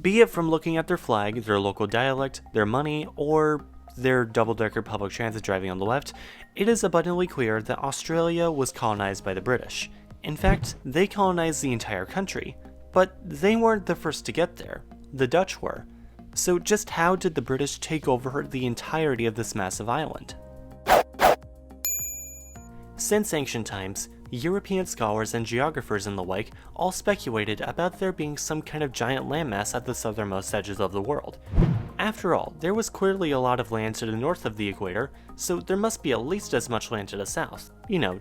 Be it from looking at their flag, their local dialect, their money, or their double-decker public transit driving on the left, it is abundantly clear that Australia was colonized by the British. In fact, they colonized the entire country. But they weren't the first to get there. The Dutch were. So just how did the British take over the entirety of this massive island? Since ancient times, European scholars and geographers and the like all speculated about there being some kind of giant landmass at the southernmost edges of the world. After all, there was clearly a lot of land to the north of the equator, so there must be at least as much land to the south,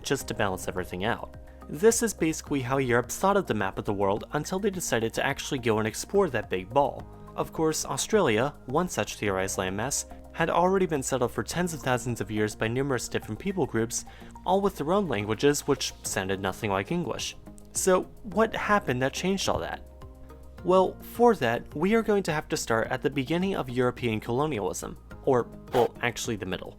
just to balance everything out. This is basically how Europe thought of the map of the world until they decided to actually go and explore that big ball. Of course, Australia, one such theorized landmass, had already been settled for tens of thousands of years by numerous different people groups, all with their own languages which sounded nothing like English. So what happened that changed all that? Well, for that, we are going to have to start at the beginning of European colonialism, or, well, actually the middle.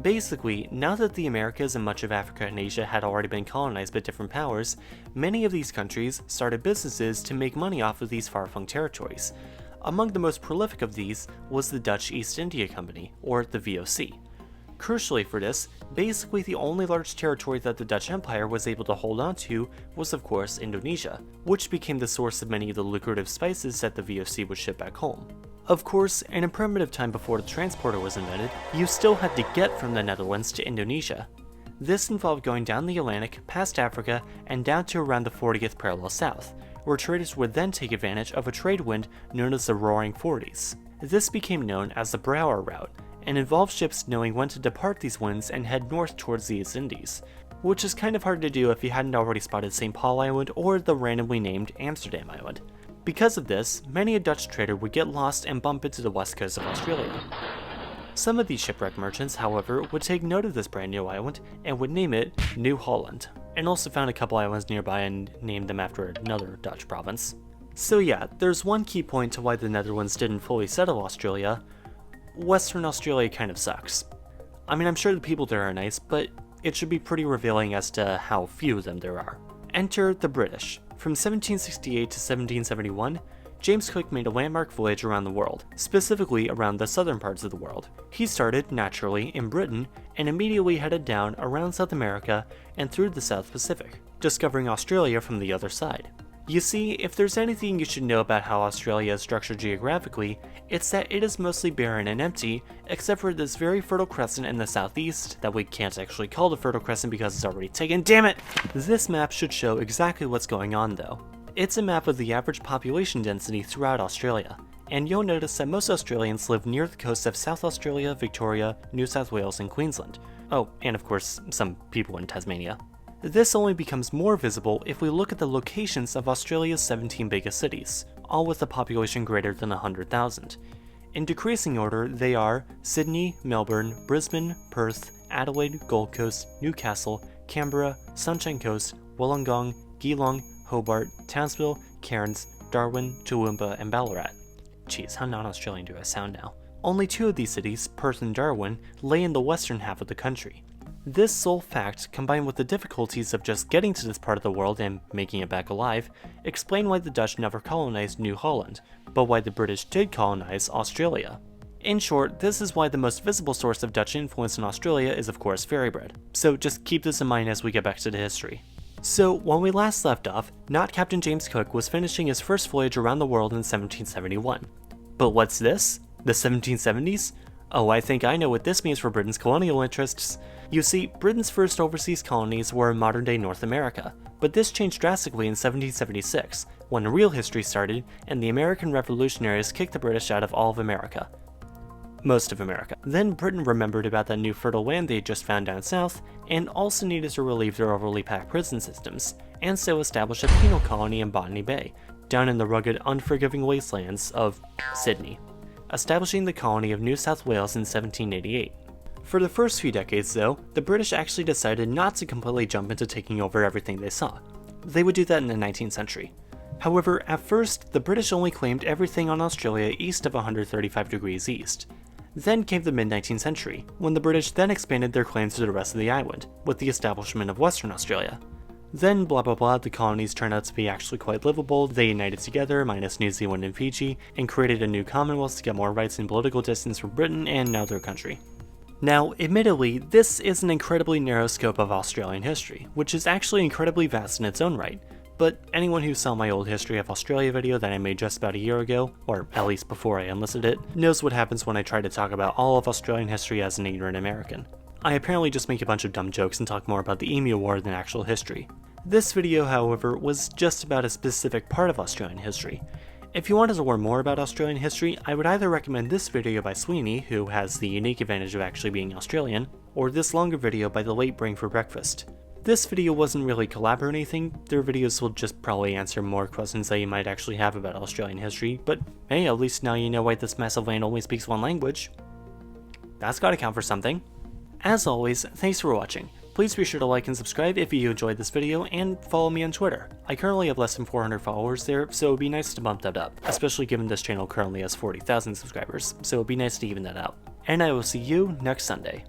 Basically, now that the Americas and much of Africa and Asia had already been colonized by different powers, many of these countries started businesses to make money off of these far-flung territories. Among the most prolific of these was the Dutch East India Company, or the VOC. Crucially for this, basically the only large territory that the Dutch Empire was able to hold on to was of course Indonesia, which became the source of many of the lucrative spices that the VOC would ship back home. Of course, in a primitive time before the transporter was invented, you still had to get from the Netherlands to Indonesia. This involved going down the Atlantic, past Africa, and down to around the 40th parallel south, where traders would then take advantage of a trade wind known as the Roaring Forties. This became known as the Brouwer Route, and involved ships knowing when to depart these winds and head north towards the East Indies, which is kind of hard to do if you hadn't already spotted St. Paul Island or the randomly named Amsterdam Island. Because of this, many a Dutch trader would get lost and bump into the west coast of Australia. Some of these shipwreck merchants, however, would take note of this brand new island and would name it New Holland, and also found a couple islands nearby and named them after another Dutch province. So yeah, there's one key point to why the Netherlands didn't fully settle Australia. Western Australia kind of sucks. I mean, I'm sure the people there are nice, but it should be pretty revealing as to how few of them there are. Enter the British. From 1768 to 1771, James Cook made a landmark voyage around the world, specifically around the southern parts of the world. He started, naturally, in Britain, and immediately headed down around South America and through the South Pacific, discovering Australia from the other side. You see, if there's anything you should know about how Australia is structured geographically, it's that it is mostly barren and empty, except for this very fertile crescent in the southeast that we can't actually call the Fertile Crescent because it's already taken, damn it! This map should show exactly what's going on though. It's a map of the average population density throughout Australia, and you'll notice that most Australians live near the coasts of South Australia, Victoria, New South Wales, and Queensland. Oh, and of course, some people in Tasmania. This only becomes more visible if we look at the locations of Australia's 17 biggest cities, all with a population greater than 100,000. In decreasing order, they are Sydney, Melbourne, Brisbane, Perth, Adelaide, Gold Coast, Newcastle, Canberra, Sunshine Coast, Wollongong, Geelong, Hobart, Townsville, Cairns, Darwin, Toowoomba, and Ballarat. Jeez, how non-Australian do I sound now? Only two of these cities, Perth and Darwin, lay in the western half of the country. This sole fact, combined with the difficulties of just getting to this part of the world and making it back alive, explain why the Dutch never colonized New Holland, but why the British did colonize Australia. In short, this is why the most visible source of Dutch influence in Australia is of course fairy bread, so just keep this in mind as we get back to the history. So, when we last left off, not Captain James Cook was finishing his first voyage around the world in 1771. But what's this? The 1770s? Oh, I think I know what this means for Britain's colonial interests. You see, Britain's first overseas colonies were in modern-day North America, but this changed drastically in 1776, when real history started and the American revolutionaries kicked the British out of all of America. Most of America. Then Britain remembered about that new fertile land they had just found down south, and also needed to relieve their overly packed prison systems, and so established a penal colony in Botany Bay, down in the rugged, unforgiving wastelands of Sydney, establishing the colony of New South Wales in 1788. For the first few decades though, the British actually decided not to completely jump into taking over everything they saw. They would do that in the 19th century. However, at first, the British only claimed everything on Australia east of 135 degrees east. Then came the mid-19th century, when the British then expanded their claims to the rest of the island, with the establishment of Western Australia. Then blah blah blah, the colonies turned out to be actually quite livable, they united together, minus New Zealand and Fiji, and created a new commonwealth to get more rights and political distance from Britain, and now their country. Now, admittedly, this is an incredibly narrow scope of Australian history, which is actually incredibly vast in its own right, but anyone who saw my old History of Australia video that I made just about a year ago, or at least before I enlisted it, knows what happens when I try to talk about all of Australian history as an ignorant American. I apparently just make a bunch of dumb jokes and talk more about the Emu War than actual history. This video, however, was just about a specific part of Australian history. If you wanted to learn more about Australian history, I would either recommend this video by Sweeney, who has the unique advantage of actually being Australian, or this longer video by the late Bring for Breakfast. This video wasn't really collab or anything, their videos will just probably answer more questions that you might actually have about Australian history, but hey, at least now you know why this massive land only speaks one language. That's gotta count for something. As always, thanks for watching. Please be sure to like and subscribe if you enjoyed this video, and follow me on Twitter. I currently have less than 400 followers there, so it would be nice to bump that up, especially given this channel currently has 40,000 subscribers, so it would be nice to even that out. And I will see you next Sunday.